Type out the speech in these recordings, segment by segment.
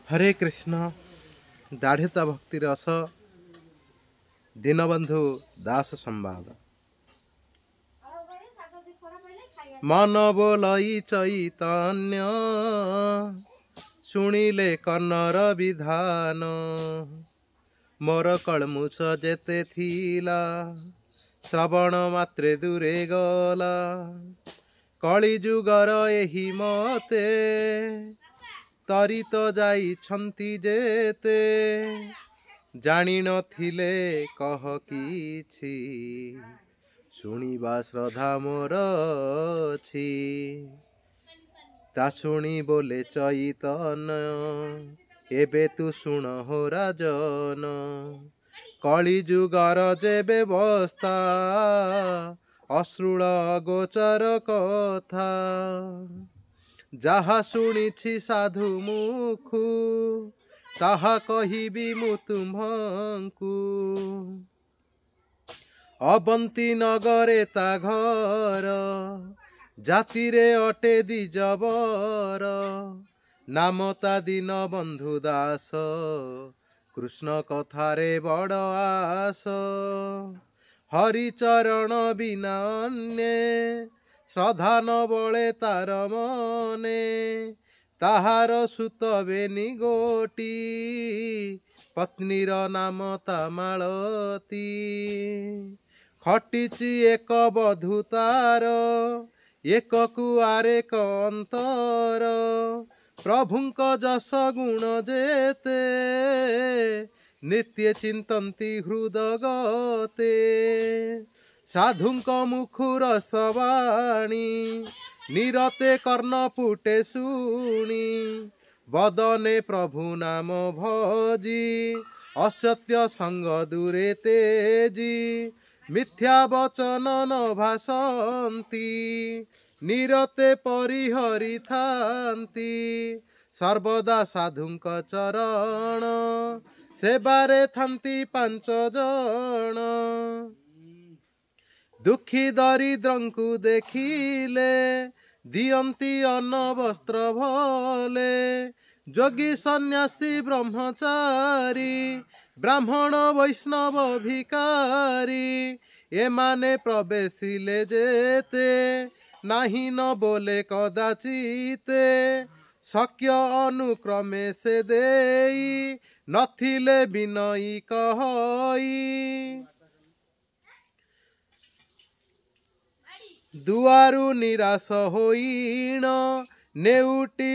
हरे कृष्ण दाढ़िता भक्ति रस दीनबंधु दास संवाद मन बोलई चैतन्य शुणिले कर्णर विधान मोर कलमुछ जेते थिला श्रवण मात्रे दूरे गला कली जुगर एही मते तरी तो जाई छंती जेते जानी नथिले कह किछि शुणिबा श्रद्धा मोर अछि ता शुणी बोले चैतन्य एबे तू शुण हो राजन कली जुगर जे व्यवस्था अश्रुल गोचर कथा जहा शुणिछि साधु मुखु ताहा कहिबी मु तुम्हंकु अबंती नगरे ता घर जाति रे अटे दिजबर नाम ता दीन बंधु दास कृष्ण कथारे बड़ आस हरिचरण बिना अन्ये श्रद्धा न बळे तार मने ताहार सुत बेनी गोटी पत्नीर नाम ता मालती खटिची एक बधू तार एक कुआरे क अंतर प्रभुंक जस गुण जेते नित्य चिंतन्ति हृदगते साधुंक मुखुर सवाणी निरते कर्ण पुटे शुणी बदने प्रभु नाम भजी असत्य संग दूरे तेजी मिथ्या वचन न भाषन्ति निरते परिहरि थान्ति सर्वदा साधुंक चरण सेबारे थान्ति पांच जण दुखी दरिद्रंकु देखिले दियंती अन्न वस्त्र भले जोगी सन्यासी ब्रह्मचारी ब्राह्मण वैष्णव भिकारी एमाने प्रवेशिले जेते नाही न बोले कदाचिते शक्य अनुक्रमे से देई नथिले बिनयी कहई दुआरु निराश होईण नेउटी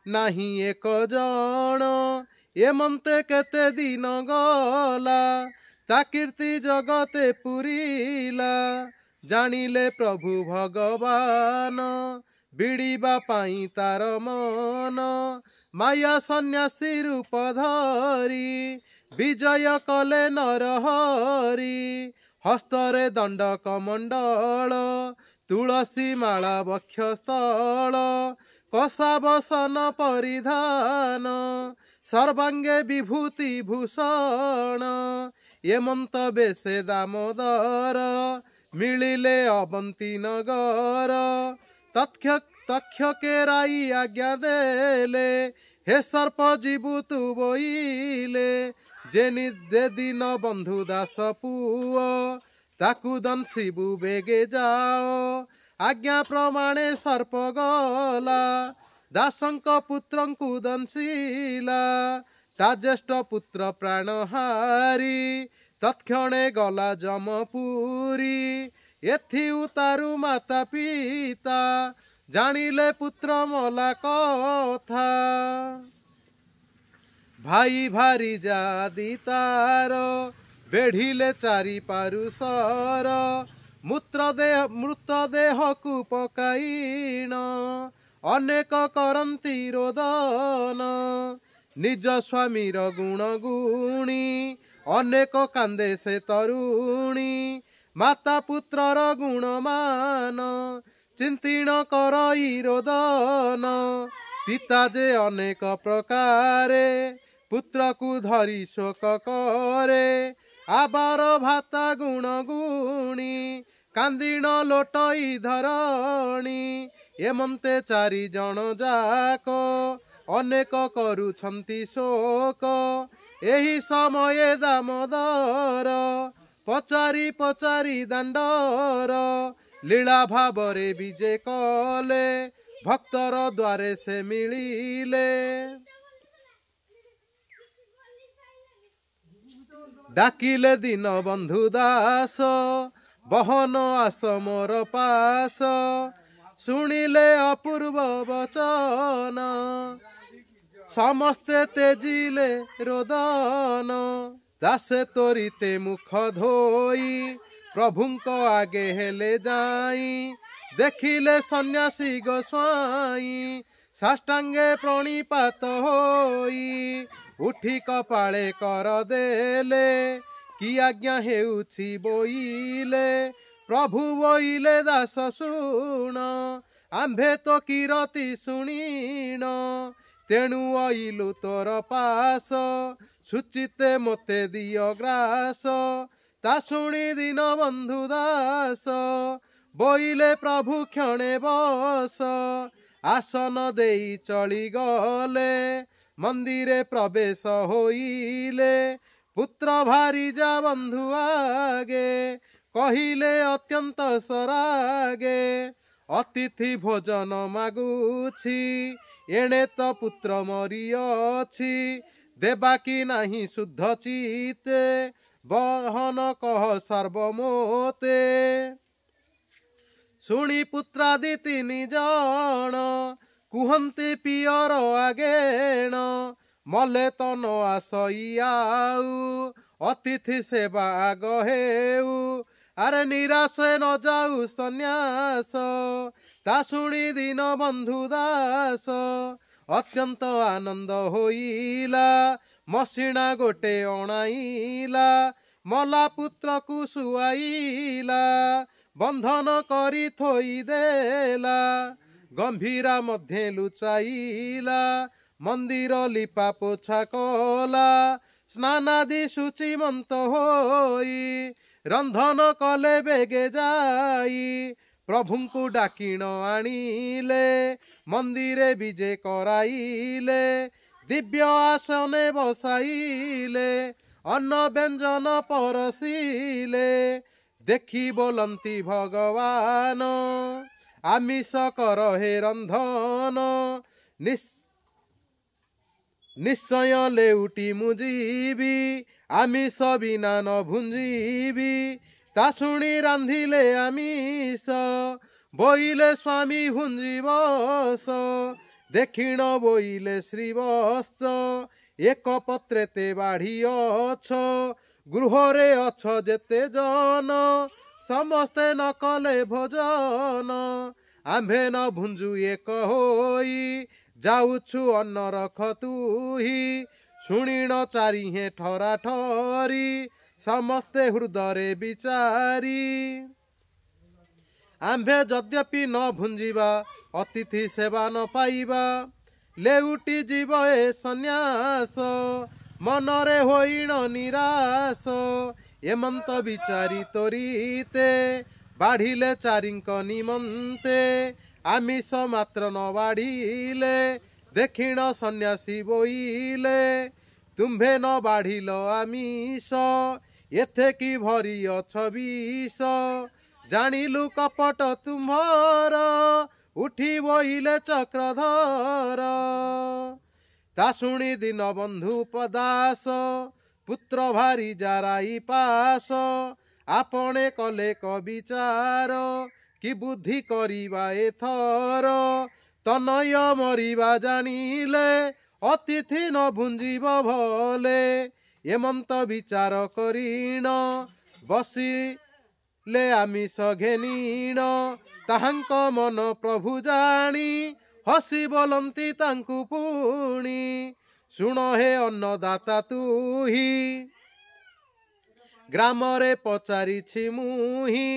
नाही एक जण एमंते केते दिन गला ता कीर्ति जगते पुरीला जानिले प्रभु भगवान बिड़ीबा पाई तार मन माया सन्यासी रूप धरी विजय कले नरहरी हस्तरे दंडक मंडल तुलसी माला वक्षस्थल कसा बसन परिधान सर्वांगे विभूति भूषण एमंत बेसे दामोदर मिलिले अबंती नगर तक्ष केराई आज्ञा देले हे सर्प जीवु तु बोइले जे दिन बंधु दास पुओ ताकू दंशिबु बेगे जाओ आज्ञा प्रमाणे सर्प गला दासंक पुत्रंकु दंशिला ता ज्येष्ठ पुत्र प्राणहारी तत्क्षणे गला जमपुरी एथि उतारु माता पिता जानिले पुत्र मला कथा भाई भारी जादी तार बेढ़िले चारि पारुसर मृत देह को पकाईण अनेक करंती रोदन निज स्वामीर गुण गुणी अनेक कांदे से तरुणी माता पुत्रर गुणमान चिंतीण करई रोदन पिता जे अनेक प्रकारे पुत्र को धरी शोक करे आबार भाता गुण गुणी कांदिण लोटई धरणी एमंते चारि जण जाक अनेक करुछन्ति शोक एही समय दामोदर पचारि पचारि दांडर लीला भावरे विजे कले भक्तर द्वारे से मिलिले डाकिले दीन बंधु दास बहन आस मोर पास शुणिले अपूर्व वचन समस्ते तेजिले रोदन दासे तोरिते मुख धोई प्रभुंक आगे हेले जाई देखिले सन्यासी गोस्वाई साष्टांगे प्रणिपात होई उठी कपाळे कर देले कि आज्ञा हेउछि बोइले प्रभु बोइले दास शुण आम्भे तो किरति शुणिण तेणु अइलु तोर पास सुचिते मोते दियो ग्रास ता शुणी दीन बंधु दास बोइले प्रभु क्षणे बस आसन देई चली गले मंदिरे प्रवेश होइले पुत्र भारिजा बंधु आगे कहिले अत्यंत सरागे अतिथि भोजन मागुछि एणे तो पुत्र मरिअछि देबा कि नाही शुद्ध चिते बहन कह सर्वमोते शुणी पुत्रादि तिनि जण कुहन्ति पियर आगेण मले तो न आसइयाऊ अतिथि सेवा आग हेऊ अरे निराश न जाऊ सन्यास ता शुणी दीन बंधु दास अत्यंत आनंद होइला मसिणा गोटे अणाइला मला पुत्र को सुआइला बंधन करी थोई देला गंभीरा मध्य लुचाइला मंदिर लिपा पोछा कला स्नानादि शुचिमंत होई रंधन कले बेगे जाई प्रभुंकु डाकिण आनिले मंदिरे विजे कराइले दिव्य आसने बसाइले अन्न व्यंजन परसिले देखी बोलंती भगवान आमिष कर हे रंधन निश्चय लेउटी मुजीबी आमिष बिना न भुंजीबी ता शुणी रांधिले आमिष बोइले स्वामी भुंजीबस देखिण बोइले श्रीवत्स एक पत्रे ते बाढ़ी अछ गृहरे अछ जेते जन समस्ते न कले भोजन आम्भे न भुंजु एक होई जाउछु अन्न रख तुही शुणिण चारिहे ठरा ठरी समस्ते हृदय विचारी आम्भे यद्यपि न भुंजिबा अतिथि सेवा न पाइबा लेउटी जीव ए सन्यास मनरे होइण निराश एमंत विचारी तोरीते बाढ़िले चारिंक निमंते आमिष मात्र न बाढ़िले देखिण सन्यासी बोइले तुम्भे न बाढ़िल आमिष एथे कि भरी अछ विष जानिलु कपट तुम्हर उठी बोइले चक्रधर ता शुणी दीन बंधु पदास पुत्र भारी जाराई पास आपणे कले कविचार कि बुद्धि करिबा एथर तनय मरिबा जानिले अतिथि न भुंजीब भले एमंत विचार करिण बसिले आमिष घेनिण ताहांक मन प्रभु जानी हसी बोलंती तांकु पुणी शुण हे अन्नदाता तुही ग्रामरे पचारिछि मुही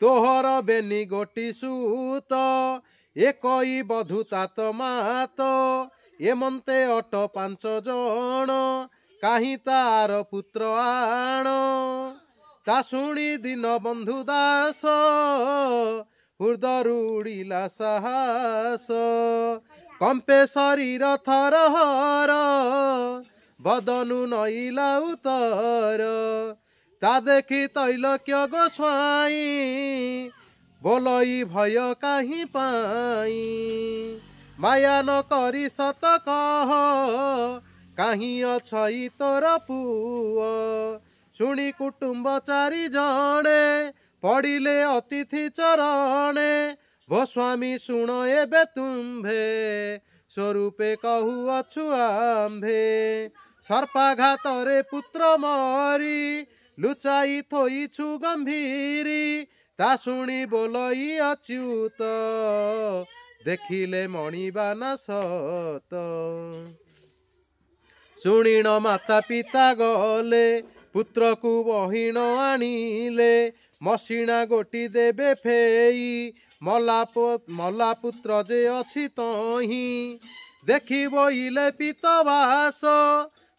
तोहर बेनी गोटी सूत एकई बधुतात मात एमंते अट 5 जण काहीं तार पुत्र आण ता शुणी दीन बंधु दास हृदय उड़िला साहस कंपे शरीर थरहर बदनु नईला उतर ता देखी तैलक्य गोस्वाई बोलई भय काहि पाई माया न करी सत कह काहि अछई तोर पुओ शुणी कुटुंब चारि जणे पड़िले अतिथि चरणे गोस्वामी शुण एबे तुम्भे स्वरूपे कहुअछु आम्भे सर्पाघात रे पुत्र मरी लुचाई थोइछु गंभीरी ता शुणी बोलई अच्युत देखिले मणिबाना सत शुणिण माता पिता गले पुत्र को बहिण आनिले मसिणा गोटी देबे फेई मला पुत्र जे अछि तही देखी बोइले पितवास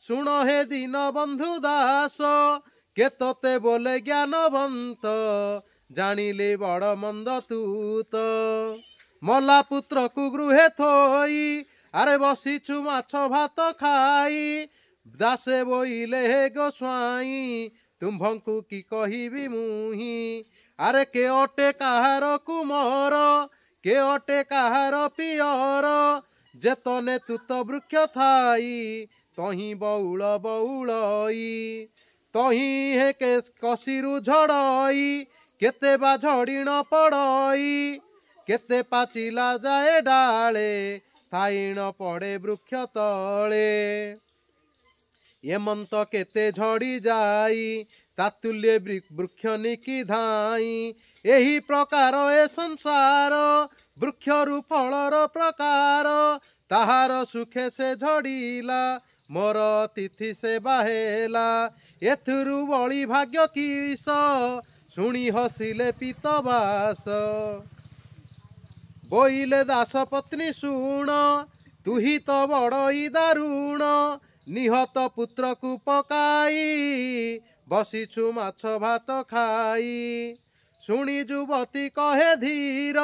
शुण हे दीन बंधु दास के तोते बोले ज्ञानवंत जानिले बड़ मंद तूत मला पुत्र को गृहे थोई अरे बसीचु माछ भात खाई दासे बोइले हे गोस्वाई तुम्भंकु की कहिबी मुही अरे के अटे काहार कुमर के अटे काहार पियर जेतने तुत वृक्ष थाई तही बउल बउलई तही हे के कसिरु झड़ई केते बा झड़ीण पड़ई केते पाचिला जाए डाले थाइण पड़े वृक्ष तले एमंत केते झड़ी जाई तातुल्य वृक्ष निकी धाई एही प्रकार ए संसार वृक्षरु फलर प्रकार ताहार सुखे से झड़ीला मोर तिथि से बाहेला एथुरु बड़ी भाग्य किस शुणी हसिले पितवास बोइले दास पत्नी शुण तुही तो बड़ई दारुण निहत पुत्र को पकाई बसीछु माछ भात खाई शुणी युवती कहे धीर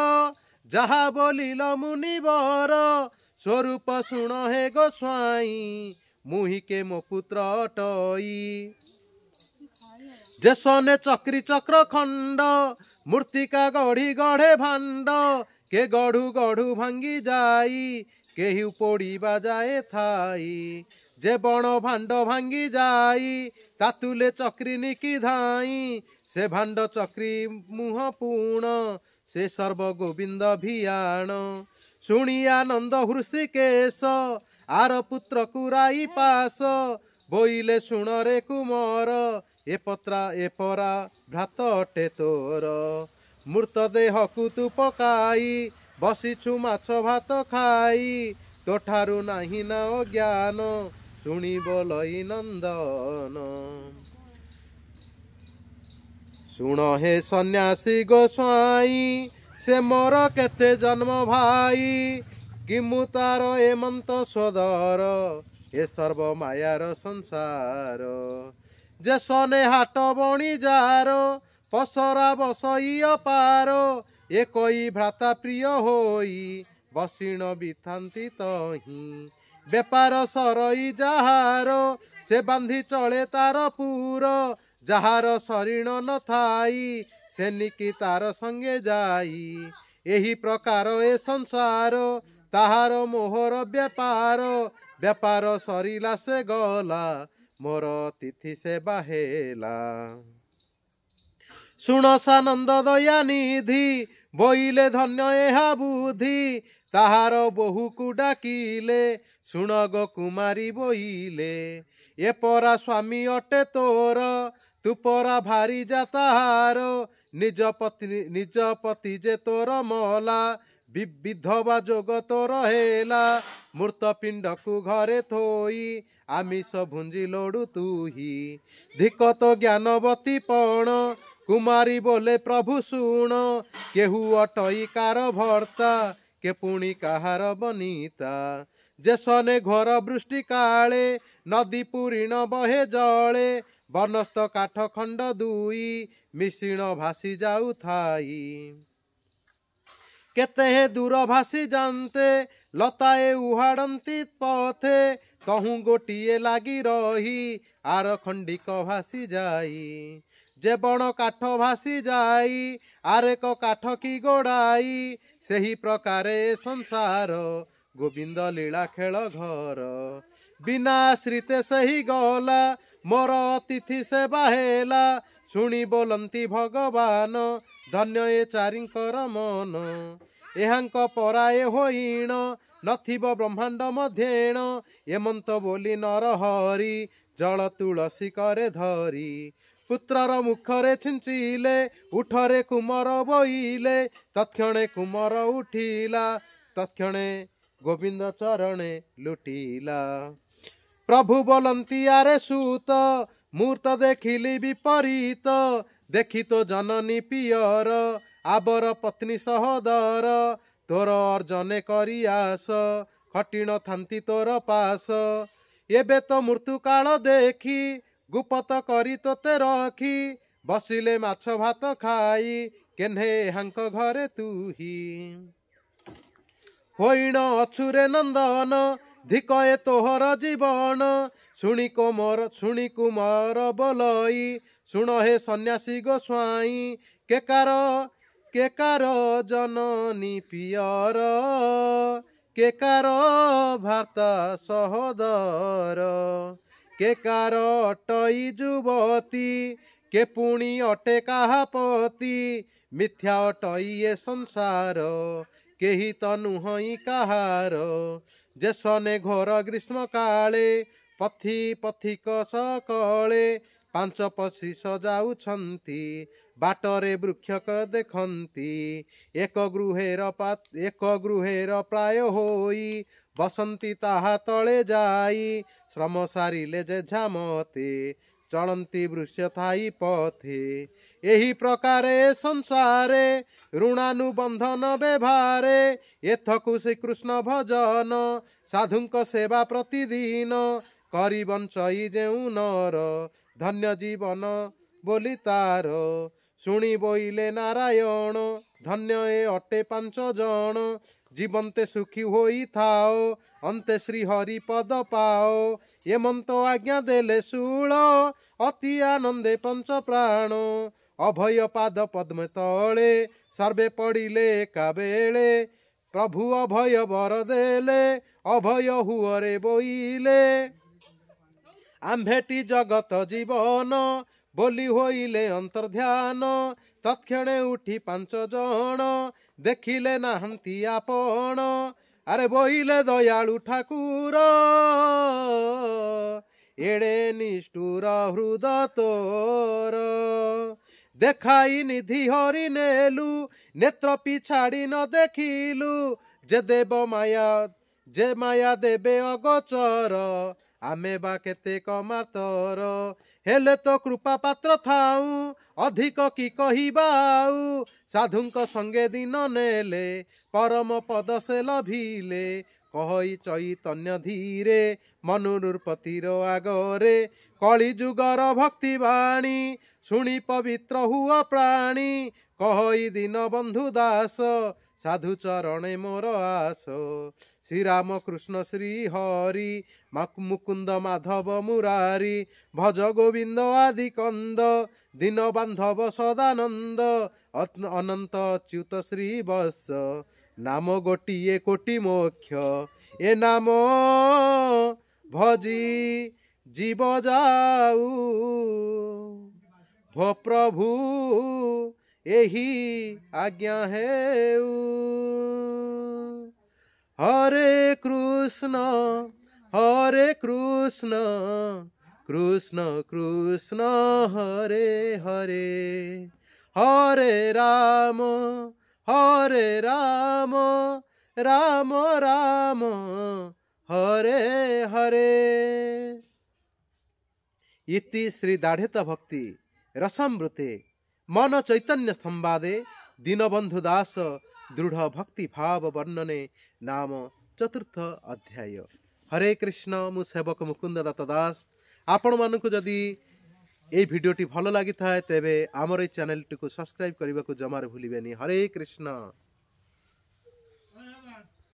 जहा बोलिल मुनिवर स्वरूप शुण हे गोस्वाई मुहि के मो पुत्र अटई जेसने चक्री चक्र खंड मूर्तिका गढ़ी गढ़े भांड के गढ़ू गढ़ू भांगी जाई केहू पोड़ीबा जाए थाई जे बण भांड भांगी जाई तातुले चक्री निकी धाई से भांड चक्री मुह पूर्ण से सर्व गोविंद भियाण शुणी आनंद हृषिकेश आर पुत्र कुराई पास बोइले शुण रे कुमर ए परा भ्रात अटे तोर मृत देह को तू पकाई बसीछु माछ भात खाई तोठारु नाही ना ज्ञान शुणी बोलई नंदन शुण हे सन्यासी गोस्वाई से मोर केते जन्म भाई किमु तार एमंत सोदर ए सर्व मायार संसार जे सने हाट बणी जार पसरा बसई अपार एकई भ्राता प्रिय होई बसिण बिथांती तही बेपार सरई जहार से बांधी चले तार पूर जहार शरीण न थाई से निकी तार संगे जाई एही प्रकार ए संसार ताहार मोहर व्यापार सरिला से गला मोर तिथि से बाहेला शुण सानंद दया निधि बोइले धन्य एहा बुद्धि ताहार बहु को डाकिले शुण गो कुमारी बोइले ए परा स्वामी अटे तोर तू परा भारी जा ताहार निज पति जे तोर मला विधवा जोग तोर हेला मृत पिंड को घरे थोई आमिष भुंजी लोडु तुही धिक तो ज्ञानवती पण कुमारी बोले प्रभु शुण केहू अटई कार भर्ता के पुणी काहार बनीता जेसने घोर वृष्टि काले नदी पूरीण बहे जले बनस्थ काठ खंड दुई मिश्रण भासी जाऊ थाई केते हे दूर भासी जानते लताए उहाड़ती पथे तहु गोटिए लागी रही आर खंडिक भासी जाई जे बण काठ भासी जाई आरेक काठ की गोड़ाई सही प्रकारे संसार गोविंद लीला खेल घर बिना श्रीते सही गला मोर अतिथि से बाहेला शुणी बोलंती भगवान धन्य ए चारिंकर मन एहांक पराए होइण नथिब ब्रह्मांड मध्येण एमंत बोली नर हरि जल तुलसी करे धरी पुत्रर मुखरे छिंचिले उठरे कुमर बोइले तत्क्षणे कुमर उठिला तत्क्षणे गोविंद चरणे लुटिला प्रभु बोलंती आरे सूत मूर्त देखिली विपरीत देखी तो जननी पियर आबर पत्नी सहोदर तोर अर्जने करी आस खटिण थांती तोर पास एबे तो मृत्यु काल देखी गुपत करी तोते रखी बसिले माछ भात खाई केन्हे हांक घरे तुही होइण अछुरे नंदन धिकए तोहर जीवन शुणी कुमार बोलई शुण हे सन्यासी गोस्वाई केकार जननी पियर केकार भार्ता सहोदर केकार अटई जुवती के पुणी अटे काहापति मिथ्या अटई ए संसार केही तो नुहई काहार जेसने घोर ग्रीष्म काले पथि पथिक सकले पांच पशिष जाउछंती बाटरे वृक्षक देखंती एक गृहेर प्राय होई बसंती ताहा तले जाई श्रम सारिले जे झामते चलंती वृक्ष थाई पथे एही प्रकारे संसारे ऋणानुबंधन व्यवहारे एथकु श्रीकृष्ण भजन साधुंक सेवा प्रतिदिन करी बंचई जेउ नर धन्य जीवन बोली तार शुणी बोइले नारायण धन्य ए अटे पांच जन जीवंते सुखी होई थाओ अंते श्री हरि पद पाओ एमंत आज्ञा देले शूल अति आनंदे पंच प्राण अभय पाद पद्म तले सर्वे पड़िले काबेले प्रभु अभय वर देले अभय हुअरे बोइले आम्भेटी जगत जीवन बोली होइले अंतर्ध्यान तत्क्षणे उठी पांच जन देखिले नाहंती आपण अरे बोइले दयालु ठाकुर एड़े निष्ठुर हृद तोर देखाई निधि हरि नेलु नेत्र पिछाड़ी न देखिलु जे देव माया जे माया देबे अगोचर आमे बा केते कमातर हेले तो कृपा पात्र थाऊ अधिक की कहिबाऊ साधुंक संगे दिन नेले परम पद से लभिले कहई चैतन्य धीरे मनुरुपतिर आगरे कली जुगर भक्ति बाणी शुणी पवित्र हुआ प्राणी कहई दीन बंधु दास साधु चरणे मोर आस श्री राम कृष्ण श्री हरि मुकुंद माधव मुरारी भज गोविंद आदि कंद दीन बांधव सदानंद अनंत अच्युत श्री वत्स नाम गोटिए कोटि मोक्ष ए नाम भजी जीव जाऊ भो प्रभु एही आज्ञा हेउ हरे कृष्ण कृष्ण कृष्ण हरे हरे हरे राम राम राम हरे हरे। इति श्री दाढ़ेत भक्ति रसामृते मन चैतन्य संवादे दीनबंधु दास दृढ़ भक्ति भाव वर्णने नाम चतुर्थ अध्याय। हरे कृष्ण मु सेवक मुकुंद दत्त दास आपण मानकु जदि ए भिडियोटी भल लगी थाए तेबे आमर ए चैनल टी को सब्सक्राइब करने को जमार भूलिबेनी। हरे कृष्ण।